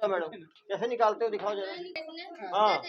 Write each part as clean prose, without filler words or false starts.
Madam कैसे निकालते हो दिखाओ जरा। हाँ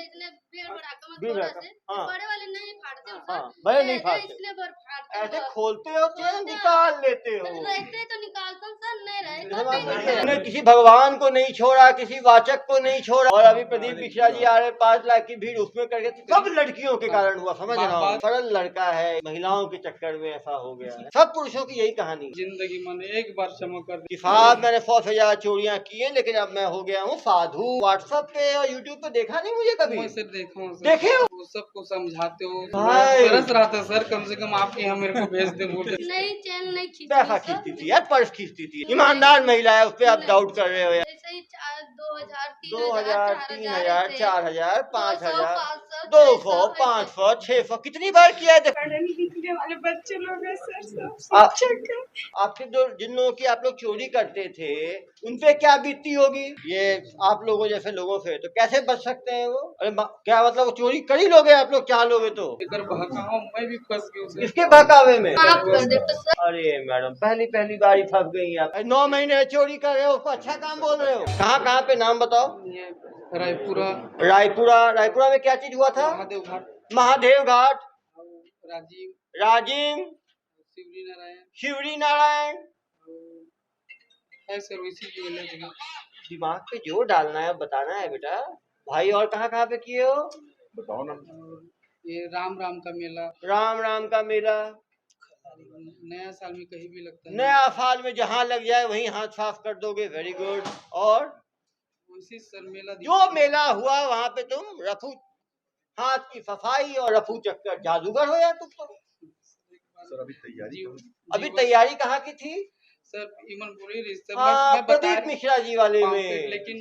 बीज रखा हाँ बड़े वाले नहीं फाड़ते हाँ बड़े नहीं फाड़ते, इसलिए बर फाड़ते ऐसे खोलते हो चेन निकाल लेते हो। रहते तो निकालता हूँ सर, नहीं रहे जैसे बात नहीं है, हमने किसी भगवान को नहीं छोड़ा, किसी वाचक को नहीं छोड़ा। और अभी प्रदीप मिश्रा जी आ रहे 5 लाख की भीड़ उसमें करके सब लड़कियों के कारण हुआ, समझ रहा हूँ। सरल लड़का है, महिलाओं के चक्कर में ऐसा हो गया है। सब पुरुषों की यही कहानी है। जिंदगी मैंने एक बार क्षमा कर दी। कि साहब मैंने 100 से ज्यादा चोरियां की हैं, लेकिन अब मैं हो गया हूँ साधु। व्हाट्सएप पे और यूट्यूब पे देखा नहीं मुझे कभी। मैं सर देखा हूँ सर, देखे हो? वो सबको समझाते हो, भाई। तरस रहा था सर, कम से कम आप यहाँ मेरे को भेज दे बोल के। नहीं चैन नहीं खींचती पैसा खींचती थी यार, पर्स खींचती थी। ईमानदार महिला है, उस पर आप डाउट कर रहे हो यार। ऐसे ही 2000 2000 3000 4000 5000 500 200 500 600 कितनी बार किया है? पढ़ने लिखने वाले बच्चे लोग हैं सर, सब आप- शिक्षक हैं। आपके जो जिन लोगों की आप लोग चोरी करते थे उनपे क्या बीतती होगी ये आप लोगों जैसे लोगों से, तो कैसे बच सकते हैं वो? अरे क्या मतलब वो चोरी कर ही लोगे आप लोग, चाह लोगे तो? अगर बहकावा मैं भी फंस गया सर। इसके बहकावे में? माफ कर दे तो सर। अरे मैडम पहली बार ही फंस गई आप। 9 महीने चोरी कर रहे हो, उसको अच्छा काम बोल रहे हो। कहाँ पे नाम बताओ? ये रायपुरा, रायपुरा में क्या चीज हुआ था? महादेव घाट, महादेव घाट, राजीव, शिवरी नारायण है सर, वैसी जगह। दिमाग पे जोर डालना है, बताना है बेटा भाई। और कहाँ पे किए हो बताओ ना। ये राम का मेला, राम का मेला नया साल में कहीं भी लगता है। नया साल में जहाँ लग जाए वहीं हाथ साफ कर दोगे, वेरी गुड। और वैसे सर मेला जो मेला हुआ वहाँ पे तुम रफू हाथ की सफाई और रफू चक्कर, जादूगर हो यार तुम तो। सर अभी तैयारी कहाँ की थी? सर इमन बोली रिश्ते हाँ, प्रदीप मिश्रा जी वाले में। लेकिन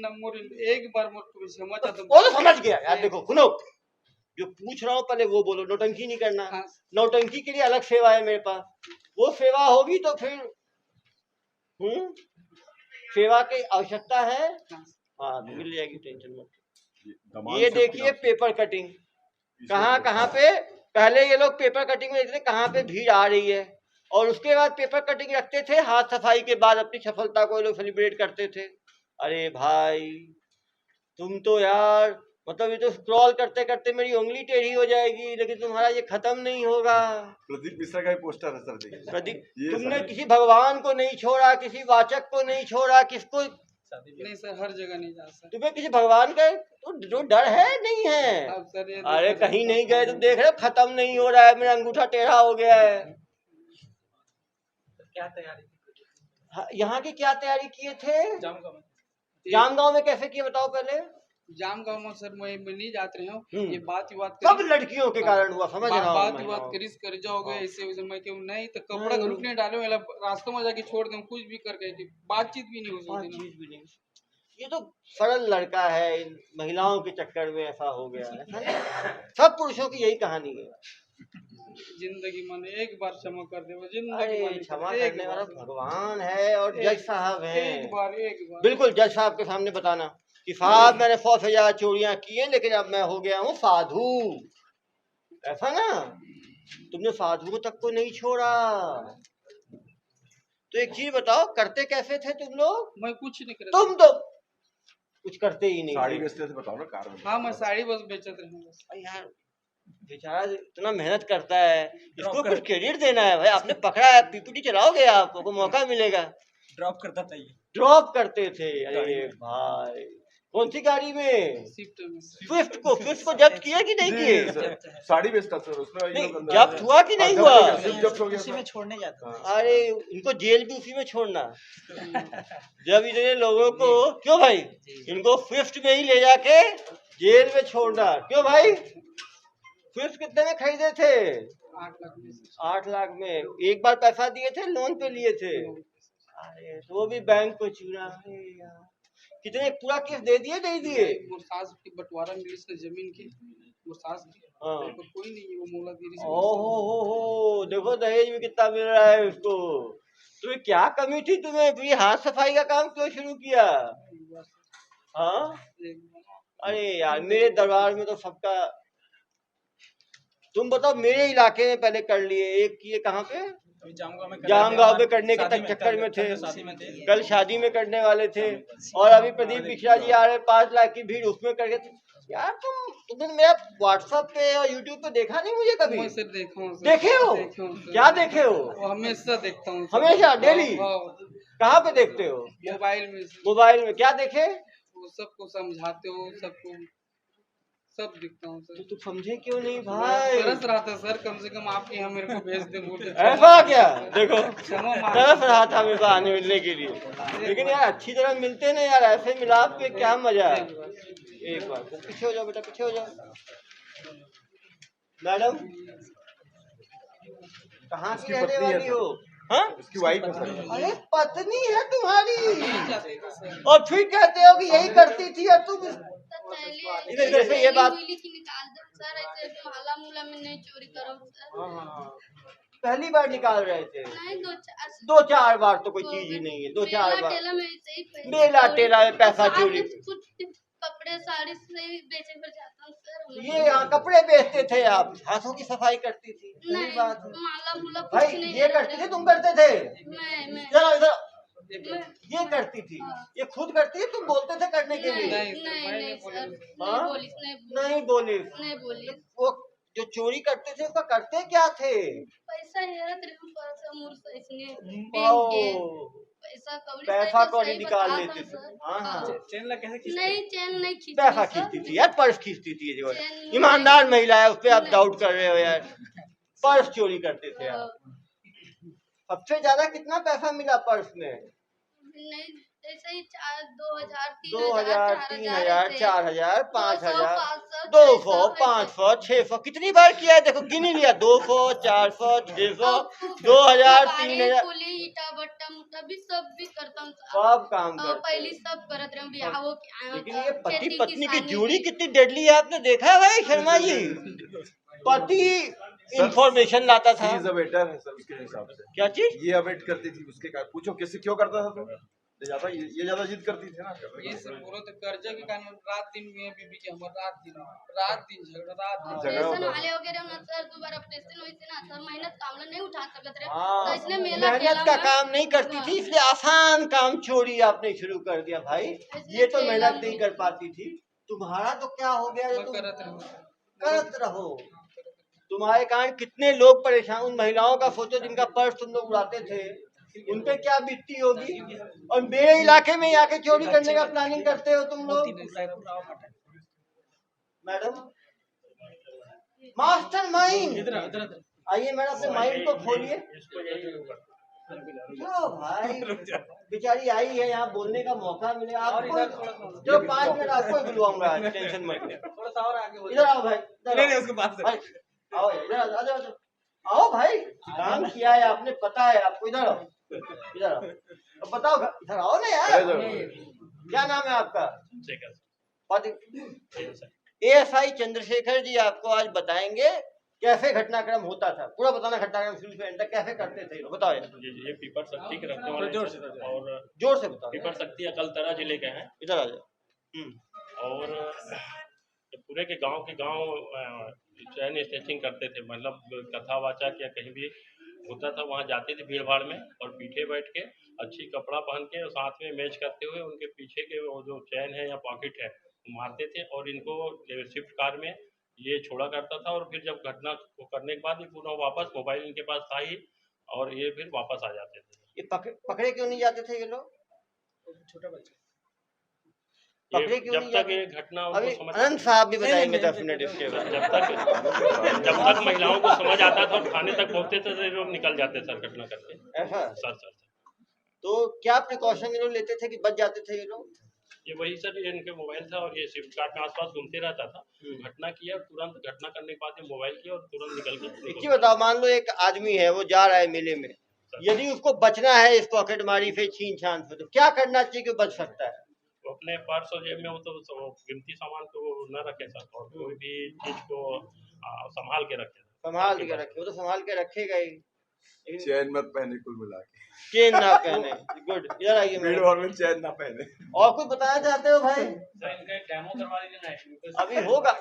एक बार मुझको क्षमा चाहता हूँ। वो तो समझ गया यार। देखो सुनो, जो पूछ रहा हूँ पहले वो बोलो, नौटंकी नहीं करना। हाँ। नौटंकी के लिए अलग सेवा है मेरे पास, वो सेवा होगी तो फिर सेवा की आवश्यकता है। हाँ मिल जाएगी, टेंशन मत। ये देखिए पेपर कटिंग, कहाँ पे पहले ये लोग पेपर कटिंग में देखते थे कहाँ पे भीड़ आ रही है, और उसके बाद पेपर कटिंग रखते थे। हाथ सफाई के बाद अपनी सफलता को ये लोग सेलिब्रेट करते थे। अरे भाई तुम तो यार, मतलब ये तो स्क्रॉल करते करते मेरी उंगली टेढ़ी हो जाएगी, लेकिन तुम्हारा ये खत्म नहीं होगा। प्रदीप मिश्रा का ही पोस्टर है सर, देखिए। प्रदीप, तुमने किसी भगवान को नहीं छोड़ा, किसी वाचक को नहीं छोड़ा, किसको नहीं सर, हर जगह नहीं जा सकते। तुम्हें किसी भगवान का तो जो डर है नहीं है। अब सर ये अरे कहीं नहीं गए, तुम देख रहे हो खत्म नहीं हो रहा है, मेरा अंगूठा टेढ़ा हो गया है। क्या तैयारी की? यहाँ की क्या तैयारी किए थे? जामगांव में कैसे किए बताओ पहले। जामगांव में सर मैं नहीं जाते रहे हूँ। ये बात सब लड़कियों के कारण हुआ, समझ रहा हूँ। बात करिस कर जाओगे ऐसे वैसे, मैं क्यों नहीं तो कपड़ा ग्रुप नहीं डालो, रास्तों में जाके छोड़ दूं, कुछ भी करके बातचीत भी नहीं हो सकती। ये तो सरल लड़का है, इन महिलाओं के चक्कर में ऐसा हो गया है। सब पुरुषों की यही कहानी है। जिंदगी मैंने एक बार क्षमा कर दे, अरे क्षमा करने वाला भगवान है और जज साहब हैं। एक बार बिल्कुल जज साहब के सामने बताना कि साहब मैंने 100 से ज्यादा चोरियां की हैं, लेकिन अब मैं हो गया हूँ साधु। ऐसा ना, तुमने साधु तक को नहीं छोड़ा। तो एक चीज बताओ, करते कैसे थे तुम लोग? मैं कुछ नहीं करता। तुम तो कुछ करते ही नहीं। साड़ी बेचते थे, बताओ ना कार में। हाँ मैं साड़ी बस बेचते रहे। यार बेचारा इतना मेहनत करता है, इसको कुछ क्रेडिट देना है भाई। आपने पकड़ा है, पीपीटी चलाओगे, आपको मौका मिलेगा। ड्रॉप करता था ये, ड्रॉप करते थे। अरे भाई कौन सी गाड़ी में? स्विफ्ट को जब्त किया कि नहीं किए? साड़ी बेचता सर, उसमें जब्त हुआ कि नहीं हुआ? जब्त हो गया, उसी में छोड़ने जाता। अरे इनको जेल भी उसी में छोड़ना। जब इतने लोगों को, क्यों भाई, इनको स्विफ्ट में ही ले जाके जेल में छोड़ना। क्यों भाई, स्विफ्ट कितने में खरीदे थे? 8 लाख में। एक बार पैसा दिए थे, लोन पे लिए थे। अरे तो वो भी बैंक को चुरा। कितने पूरा केस दे दिए नहीं दिए? मुर्साज की बंटवारा मिली से जमीन की, मुर्साज की कोई नहीं, वो मौलागिरी से। ओहो देखो दहेज में कितना मिल रहा है उसको। तुम्हें क्या कमी थी? तुम्हें ये हाथ सफाई का काम क्यों शुरू किया? हाँ अरे यार मेरे दरबार में तो सबका, तुम बताओ मेरे इलाके में पहले कर लिए। एक किए कहाँ पे? जाम गांव में करने के तक चक्कर में थे, कल शादी में करने वाले थे, और अभी प्रदीप मिश्रा जी आ रहे 5 लाख की भीड़ उसमें करके। यार तुमने मेरा व्हाट्सएप पे और यूट्यूब पे देखा नहीं मुझे कभी? मैं सर देखा हूँ सर। देखे हो? देखा हूँ सर। क्या देखे हो? वो हमेशा देखता हूँ सर। हमेशा डेली? हाँ, कहाँ पे देखते हो? मोबाइल में सर। मोबाइल में क्या देखे? वो सबको समझाते हो, सबको सब दिखता हूँ सर। तो तू समझे क्यों नहीं भाई? तरस रहा था सर, कम से कम आपके यहाँ मेरे को भेज दे बोलते। ऐसा क्या? देखो क्षमा मांग- तरस रहा था मेरे पास आने मिलने के लिए, लेकिन यार अच्छी तरह मिलते ना यार, ऐसे मिलाप पे क्या मजा है। एक बार पीछे हो जाओ बेटा, पीछे हो जाओ। मैडम कहाँ की रहने वाली हो? हाँ, उसकी वाइफ है सर। अरे पत्नी है तुम्हारी, और फिर कहते हो कि यही करती थी और तुम। इधर इधर से ये बात निकाल दो सर, ऐसे माला मूला में नहीं चोरी करो सर। पहली बार निकाल रहे थे? नहीं, 2-4 बार तो कोई चीज ही नहीं है। 2-4 बार टेला में ऐसे ही पैसे मेला टेला में पैसा आप चोरी। कुछ कपड़े साड़ी से बेचे पर जाता हूँ सर। ये यहाँ कपड़े बेचते थे आप, हाथों की सफाई करती थी? सही नहीं, बात है माला मूला कुछ भाई, नहीं ये करती थी, तुम करते थे? मैं चलो इधर, मैं- ये करती थी, ये खुद करती है, तुम बोलते थे करने के लिए? नहीं सर, हाँ? नहीं बोली नहीं बोली। नहीं बोली। वो जो चोरी करते थे उसका करते क्या थे? पैसा हेरत रहे हम, पैसा मुर्सा इसने ओ, बैंक के पैसा पैसा तो कौड़ी सही निकाल बताता लेते हूँ थे। सर। हाँ हाँ, नहीं, चैन नहीं खींचती पैसा सर। खींचती थी यार, पर्स खींचती थी। ये जो है चैन ईमानदार महिला है, उस पर आप नहीं। डाउट कर रहे हो यार। पर्स चोरी करते थे आप। सबसे ज्यादा कितना पैसा मिला पर्स में? नहीं, ऐसे ही 2,000, 2,000, 3,000, 4,000, 5,000, 200, 200, 500, 600, कितनी बार किया है देखो, गिन ही लिया। 200, 400, 600, 2,000, 3,000, कुली ईटा बट्टा मुट्टा भी सब भी करता हूँ सर। सब काम करते। पहले सब करत रहे बियाह हो लेकिन ये पति पत्नी की जोड़ी कितनी डेडली है, आपने देखा है भाई शर्मा जी? पति इंफॉर्मेशन लाता था। She is a waiter है सर उसके हिसाब से। क्या चीज? ये अवेट करती थी उसके कारण। पूछो कैसे क्यों करता था तुम? ये ज्यादा जिद करती थी ना। ये सब बोलो तो कर्जा के कारण रात दिन में बीबी के हमर रात दिन झगड़ा रात दिन झगड़ा ऑपरेशन होता वाले वगैरह ना सर, दोबारा ऑपरेशन हुई थी ना सर, मेहनत काम नहीं उठा सकत रहे। हाँ, तो इसलिए मेला मेहनत ठेला का में- काम नहीं करती थी, इसलिए आसान काम चोरी आपने शुरू कर दिया भाई। ये तो मेहनत नहीं कर पाती थी। तुम्हारा तो क्या हो गया जो मैं तुम करत रहूं। करत रहो। तुम्हारे कारण कितने लोग परेशान। उन महिलाओं का सोचो जिनका पर्स तुम लोग उड़ाते थे, उन पे क्या बीतती होगी। और मेरे इलाके में आके चोरी करने का प्लानिंग करते हो तुम लोग। मैडम मास्टर माइंड, आइए मैडम अपने माइंड को खोलिए। क्यों भाई, बेचारी आई है यहाँ, बोलने का मौका मिले आपको। जो 5 मिनट आपको ही बुलवाऊंगा, टेंशन मत ले। इधर आओ भाई, इधर आओ। उसके पास भाई, आओ यार, इधर आओ, इधर आओ। आओ भाई, काम किया है आपने, पता है आपको। इधर आओ, इधर आओ। अब बताओ, इधर आओ ना यार। क्या नाम है आपका? ASI चंद्रशेखर जी आपको आज बताएंगे कैसे घटनाक्रम होता था। पूरा बताना घटनाक्रम शुरू से एंड तक कैसे करते थे, बताओ यार। ये पीपर शक्ति के रखने वाले जोर से बताओ। पीपर शक्ति अकलतरा जिले के हैं। इधर आ जाओ। और पूरे के गांव चैन स्टेचिंग करते थे, मतलब कथा वाचक या कहीं भी होता था वहाँ जाते थे भीड़ भाड़ में, और पीछे बैठ के अच्छी कपड़ा पहन के और साथ में मैच करते हुए उनके पीछे के वो जो चैन है या पॉकेट है मारते थे, और इनको स्विफ्ट कार में ये छोड़ा करता था। और फिर जब घटना को करने के बाद ये पुनः वापस मोबाइल इनके पास था ही, और ये फिर वापस आ जाते थे। ये पकड़े क्यों नहीं जाते थे ये लोग? छोटा बच्चा पकड़े क्यों जब नहीं तक जाते? ये घटना अभी उनको समझ अनंत साहब भी बताएंगे 10 मिनट इसके बाद। जब तक महिलाओं को समझ आता था और थाने तक पहुंचते थे, तो लोग निकल जाते सर घटना करके। ऐसा सर तो क्या प्रिकॉशन ये लोग लेते थे कि बच जाते थे ये लोग? ये वही सर, ये इनके मोबाइल था और ये स्विफ्ट कार में आसपास घूमते रहता था। घटना किया, तुरंत घटना करने के बाद ये मोबाइल किया और तुरंत निकल गया। ये बताओ, मान लो एक आदमी है, वो जा रहा है मेले में, यदि उसको बचना है इस पॉकेटमारी से, छीन छान से, तो क्या करना चाहिए कि बच सकता है? तो अपने पर्स और जेब में वो तो कीमती सामान को न रखे सर, और कोई भी चीज को संभाल के रखे। संभाल के रखे, वो तो संभाल के रखेगा ही। चैन मत पहने, कुल मिला के चेन ना पहने। गुड, इधर आइए। भीड़ भाड़ में चैन ना पहने। और कुछ बताना चाहते हो भाई? डेमो करवा दीजिए। अभी होगा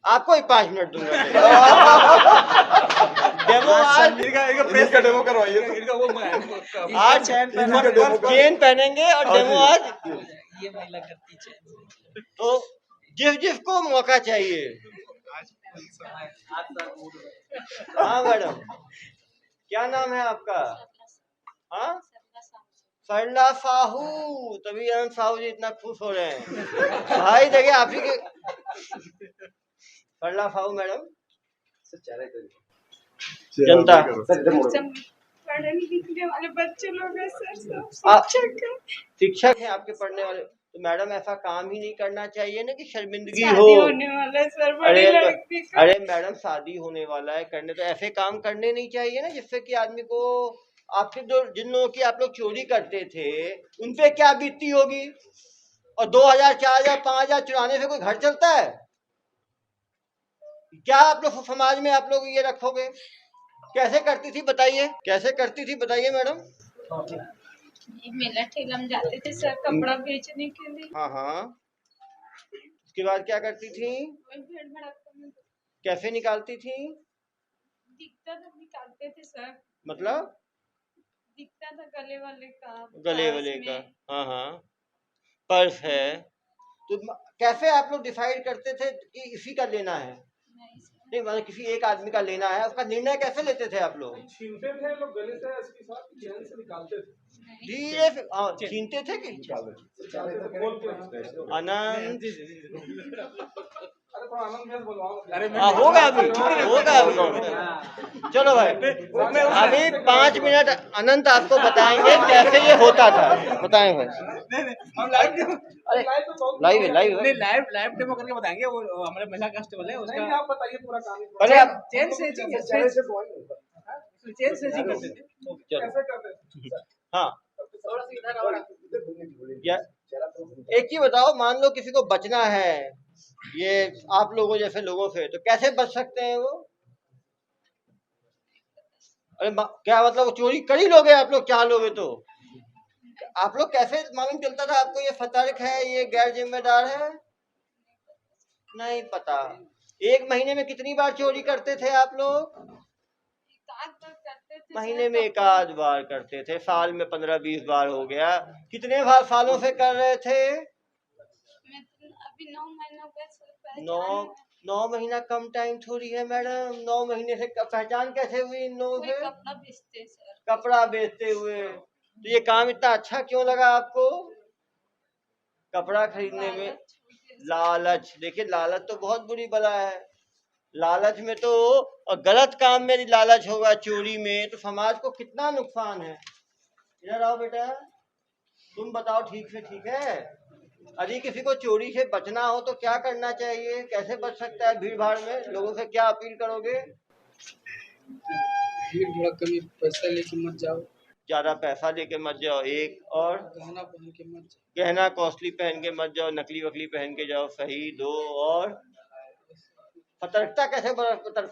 आपको ही 5 मिनट दूंगा। डेमो आज प्रेस का डेमो करवाइए आज चेन पहनेंगे और डेमो आज। ये महिला करती चेन। तो जिसको मौका चाहिए। हाँ मैडम, क्या नाम है आपका? हाँ, सरला साहू, तभी अनंत साहू जी इतना खुश हो रहे हैं। भाई देखिए आप ही के सरला साहू मैडम जनता पढ़ने लिखने वाले बच्चे लोग हैं सर, सब शिक्षक हैं। शिक्षक हैं आपके पढ़ने वाले, तो मैडम ऐसा काम ही नहीं करना चाहिए ना कि शर्मिंदगी हो। शादी होने वाला है सर, बड़ी लड़की का। अरे मैडम शादी होने वाला है, करने तो ऐसे काम करने नहीं चाहिए ना जिससे कि आदमी को, आपके जो जिन लोगों की आप लोग चोरी करते थे उन पे क्या बीतती होगी। और 2000 4000 5000 चुराने से कोई घर चलता है क्या? आप लोग समाज में आप लोग ये रखोगे? कैसे करती थी बताइए, कैसे करती थी बताइए मैडम? मेला ठेला में जाते थे सर कपड़ा बेचने के लिए। हाँ हाँ, उसके बाद क्या करती थी? भीड़ भड़क्का में कैसे निकालती थी? दिखता था निकालते थे सर, मतलब दिखता था गले वाले का, गले पर्स वाले में। का। हाँ हाँ, पर्स है। तो कैसे आप लोग डिसाइड करते थे कि इसी का लेना है? नहीं सर। नहीं मतलब किसी एक आदमी का लेना है, उसका निर्णय कैसे लेते थे आप लोग? छीनते थे लोग गले से, इसके साथ चैन से निकालते थे। धीरे से छीनते थे कि अनंत? अरे थोड़ा आनंद में बोलवाओ। होगा अभी, होगा अभी। चलो भाई, अभी 5 मिनट अनंत आपको बताएंगे कैसे ये होता था। बताएं भाई। अरे लाइव है, लाइव है। लाइव डेमो करके बताएंगे, वो हमारे महिला कांस्टेबल है नहीं उसका। आप बताइए पूरा काम। पहले आप चेन से करते थे। कैसे करते थे? हाँ, एक ही बताओ, मान लो किसी को बचना है ये आप लोगों जैसे लोगों से, तो कैसे बच सकते हैं वो? अरे क्या मतलब चोरी कर ही लोगे आप लोग, चाह लोगे तो? आप लोग कैसे मालूम चलता था आपको ये सतर्क है, ये गैर जिम्मेदार है? नहीं पता। एक महीने में कितनी बार चोरी करते थे आप लोग? करते थे महीने में 1 आध बार करते थे, साल में 15-20 बार हो गया। कितने बार सालों से कर रहे थे? अभी 9 महीना का 9 महीना कम टाइम थोड़ी है मैडम। 9 महीने से पहचान कैसे हुई इन लोगों से? कपड़ा बेचते सर। कपड़ा बेचते हुए। तो ये काम इतना अच्छा क्यों लगा आपको? कपड़ा खरीदने में लालच। देखिए लालच तो बहुत बुरी बला है। लालच में तो, और गलत काम में लालच होगा, चोरी में, तो समाज को कितना नुकसान है। इधर आओ बेटा, तुम बताओ ठीक से ठीक है। यदि किसी को चोरी से बचना हो तो क्या करना चाहिए, कैसे बच सकता है भीड़ भाड़ में? लोगों से क्या अपील करोगे? भीड़ भड़क्का में पैसा लेके मत जाओ, ज्यादा पैसा लेके मत जाओ, एक और गहना पहन के मत जाओ, गहना कॉस्टली पहन के मत जाओ, नकली वकली पहन के जाओ, सही। 2 और सतर्कता कैसे पैसा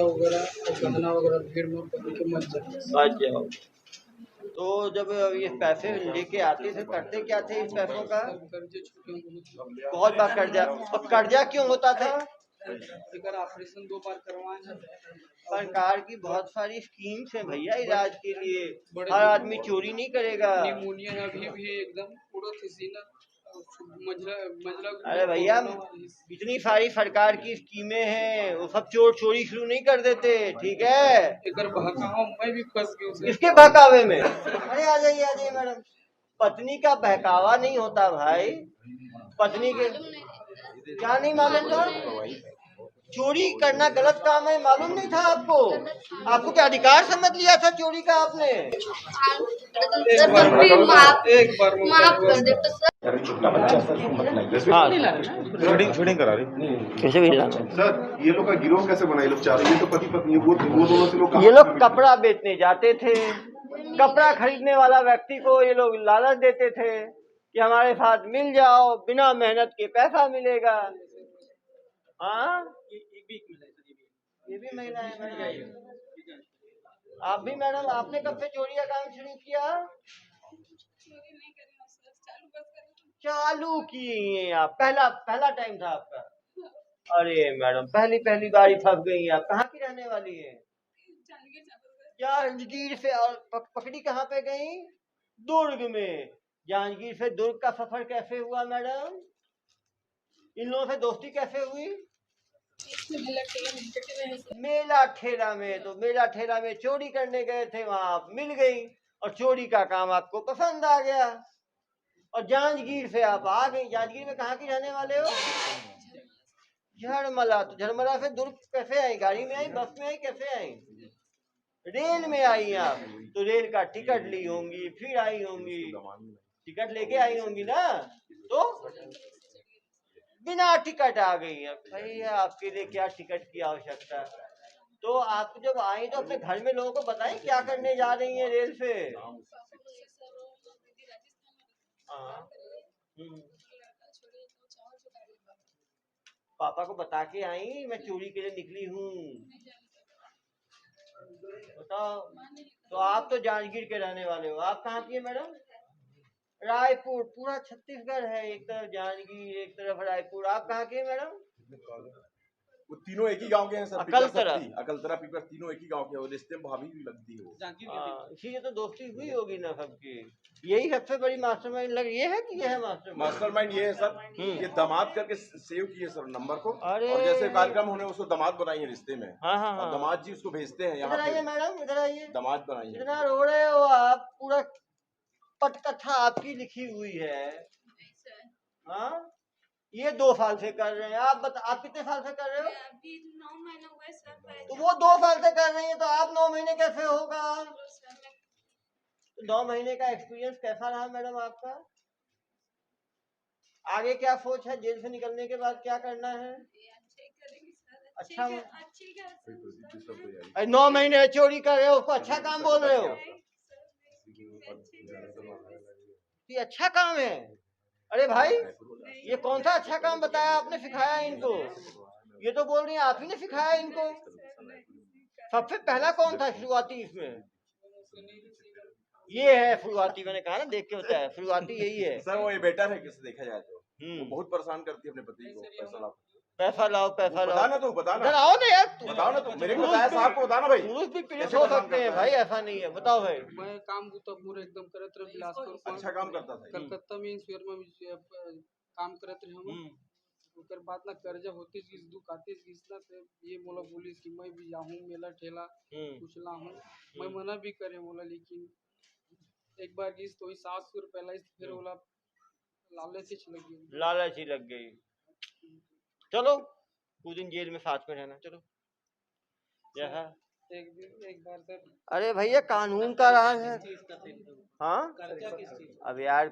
वगैरह और गहना वगैरह भीड़ में पहन के मत जाओ। तो जब ये पैसे लेके आते थे करते क्या थे इस पैसों का? कर्जे छूटे बहुत बार कर्जा। और कर्जा क्यों होता था? ऑपरेशन 2 बार करवाए। सरकार की बहुत सारी स्कीम्स हैं भैया इलाज के लिए, हर आदमी चोरी नहीं करेगा। निमोनिया है अभी भी एकदम पूरा सीना मजला। अरे भैया इतनी सारी सरकार की स्कीमें हैं, वो सब चोरी शुरू नहीं कर देते, ठीक है? एक बहकावा मैं भी फंस गया किसके बहकावे में? अरे आ जाइए मैडम। पत्नी का बहकावा नहीं होता भाई, पत्नी के क्या नहीं मालूम था? चोरी करना गलत काम है, मालूम नहीं था आपको? आपको क्या अधिकार समझ लिया था चोरी का आपने? एक बार माफ कर दे तो सर। शूटिंग करा रही कैसे भी सर। ये लोग का गिरोह कैसे बना? ये लोग चार, ये तो पति पत्नी, वो दोनों से लोग ये लोग कपड़ा बेचने जाते थे। कपड़ा खरीदने वाला व्यक्ति को ये लोग लालच देते थे कि हमारे साथ मिल जाओ, बिना मेहनत के पैसा मिलेगा। हाँ, ये भी महिला है मैडम। आप भी मैडम, आपने कब से चोरी का काम शुरू किया? चोरी नहीं करना सर, चालू बस करना। चालू किए आप, पहला टाइम था आपका? अरे मैडम पहली पहली बार ही फंस गई आप। कहाँ की रहने वाली है? जांजगीर से। और पकड़ी कहाँ पे गई? दुर्ग में। जांजगीर से दुर्ग का सफर कैसे हुआ मैडम? इन लोगों से दोस्ती कैसे हुई? मेला ठेला में। तो मेला ठेला में चोरी करने गए थे, वहां आप मिल गई और चोरी का काम आपको पसंद आ गया और जांजगीर से आप आ गई। जांजगीर में कहाँ की रहने वाले हो? झरमला। तो झरमला से दुर्ग कैसे आई? गाड़ी में आई, बस में आई, कैसे आई? रेल में आई आप। तो रेल का टिकट ली होंगी, फिर आई होंगी, टिकट लेके आई होंगी ना। तो बिना टिकट आ गई है। भैया आपके लिए क्या टिकट की आवश्यकता? तो आप जब आई तो अपने घर में लोगों को बताएं क्या करने जा रही हैं रेल से? हाँ। पापा को बता के आई मैं चोरी के लिए निकली हूँ। बताओ। तो आप तो जांजगीर के रहने वाले हो। आप कहाँ की है मैडम? रायपुर। पूरा छत्तीसगढ़ है, एक तरफ जांजगीर एक तरफ रायपुर। आप कहाँ के हैं मैडम? वो तीनों एक ही गांव के हैं सर। अकलतरा। अकलतरा पीपर तीनों एक ही गांव के हैं। रिश्ते में भाभी भी लगती है वो। इसीलिए तो दोस्ती हुई होगी ना सबकी। यही सबसे बड़ी मास्टरमाइंड लग ये है कि ये है मास्टरमाइंड? ये है सर। ये दामाद करके सेव किए सर नंबर को। अरे और जैसे कार्यक्रम होने उसको दामाद बनाई है रिश्ते में। हाँ हाँ और हाँ। दामाद जी उसको भेजते हैं यहाँ इधर आइए पे। मैडम, इधर आइए। दामाद बनाई है। इतना रो रहे हो आप, पूरा पटकथा आपकी लिखी हुई है। हाँ, ये 2 साल से कर रहे हैं। आप कितने साल से कर रहे हो? अभी 9 महीना हुआ है सर। तो वो 2 साल से कर रही है, तो आप 9 महीने कैसे होगा? तो 9 महीने का एक्सपीरियंस कैसा रहा मैडम आपका? आगे क्या सोच है? जेल से निकलने के बाद क्या करना है? अच्छा। 9 महीने चोरी कर रहे हो, उसको अच्छा काम बोल रहे हो? ये अच्छा काम है? अरे भाई, ये कौन सा अच्छा काम बताया आपने, सिखाया इनको? ये तो बोल रही हैं आप ही ने सिखाया इनको। सबसे पहला कौन था शुरुआती इसमें? ये है शुरुआती। मैंने कहा ना, देख के बताया, शुरुआती यही है सर। वो ये बेटर है किसी देखा जाए तो। वो बहुत परेशान करती है अपने पति को। पैसा लाओ पैसा लाओ। बताना तो बताना। आओ ना यार, बताओ ना। तो मेरे को बताया साहब को बताना भाई। पुरुष भी पीड़ित हो सकते हैं भाई, ऐसा नहीं है। बताओ भाई। मैं काम तो पूरे एकदम करत रहे बिलासपुर। अच्छा काम करता था। कलकत्ता में इंश्योर में काम करत रहे हम। ओकर बाद ना कर्जा होती किस दुख आती किस ना से ये मोला पुलिस की मैं भी जाऊँ मेला ठेला कुछ ला हूँ। मैं मना भी करे मोला, लेकिन एक बार किस तो 700 रुपए लाई, फिर बोला लालच ही लग गई। चलो कुछ दिन जेल में साथ में रहना। चलो यह एक बार सर। अरे भैया कानून का राज है। हाँ, अब यार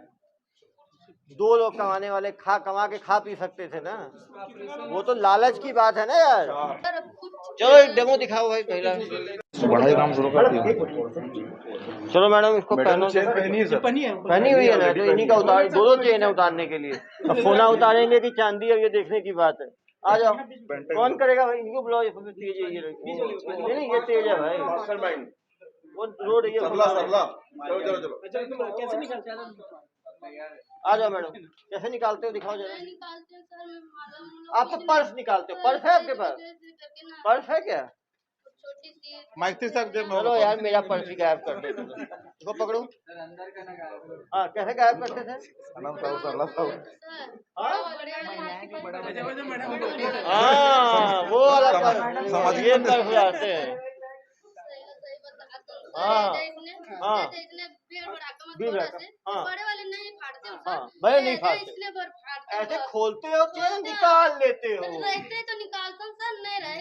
2 लोग कमाने वाले कमा के खा पी सकते थे ना। वो तो लालच की बात है ना यार। चलो एक डेमो दिखाओ भाई पहला। काम शुरू कर दिया। चलो मैडम, इसको पहनो। पहनी हुई है ना, तो इन्हीं का उतार। 2 चेन है उतारने के लिए। अब सोना उतारेंगे कि चांदी, अब ये देखने की बात है। आ जाओ। कौन करेगा भाई? इनको बुलाओ। तेज है ये। नहीं ये तेज है भाई। मास्टरमाइंड वो रोड ये सरला। चलो चलो चलो। कैसे निकलते हैं? आ जाओ मैडम। कैसे निकालते हो दिखाओ जरा। निकालते हैं सर, मैं मालूम आप तो पर्स निकालते हो। पर्स है आपके पास? पर्स है क्या? छोटी सी माइक सर चलो यार, मेरा पर्स ही गायब कर दो। इसको पकड़ो। हाँ, कैसे गायब करते थे? हाँ, वो वाला पर्स। ये पर्स लाते हैं। बड़े वाले नहीं फाड़ते हो सर। बड़े नहीं फाड़ते। इसलिए फाड़ते ऐसे खोलते हो चेन, निकाल लेते हो। रहते तो निकालता हूँ सर, नहीं रहते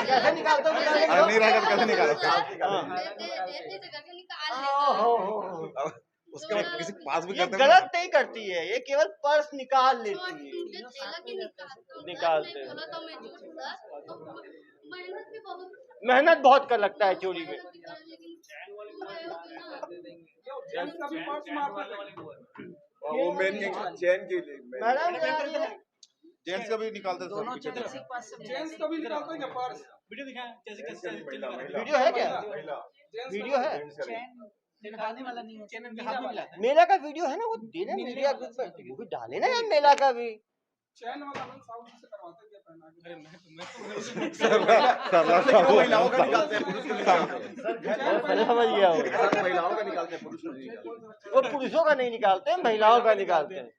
कैसे निकालते हो? नहीं रहेगा कैसे निकालो? निकाल उसके बाद किसी पास भी ये करते गलत नहीं करती है, ये केवल पर्स निकाल लेती है। निकालते हैं। मेहनत बहुत कर लगता है चोरी में। वो मेन चेन की मैडम जेंट्स का भी निकालते थे। जेंट्स का भी निकालते हैं क्या पर्स? वीडियो दिखाएं जैसे कैसे वीडियो है क्या? वीडियो है? निकालने वाला नहीं है, चैनल के हाथ में मिलाता है। मेला का वीडियो है ना, वो देना मीडिया ग्रुप पर, वो भी डाले ना यार मेला का भी। चैन वाला हम साउथ से करवाते थे पहना के। अरे मैं क्यों महिलाओं का निकालते हैं, पुरुष का निकालते हैं? पहले समझ गया हो, ऐसा तो महिलाओं का निकालते हैं, पुरुष का नहीं निकालते। वो पुरुषों का नहीं निकालते, महिलाओं का निकालते हैं।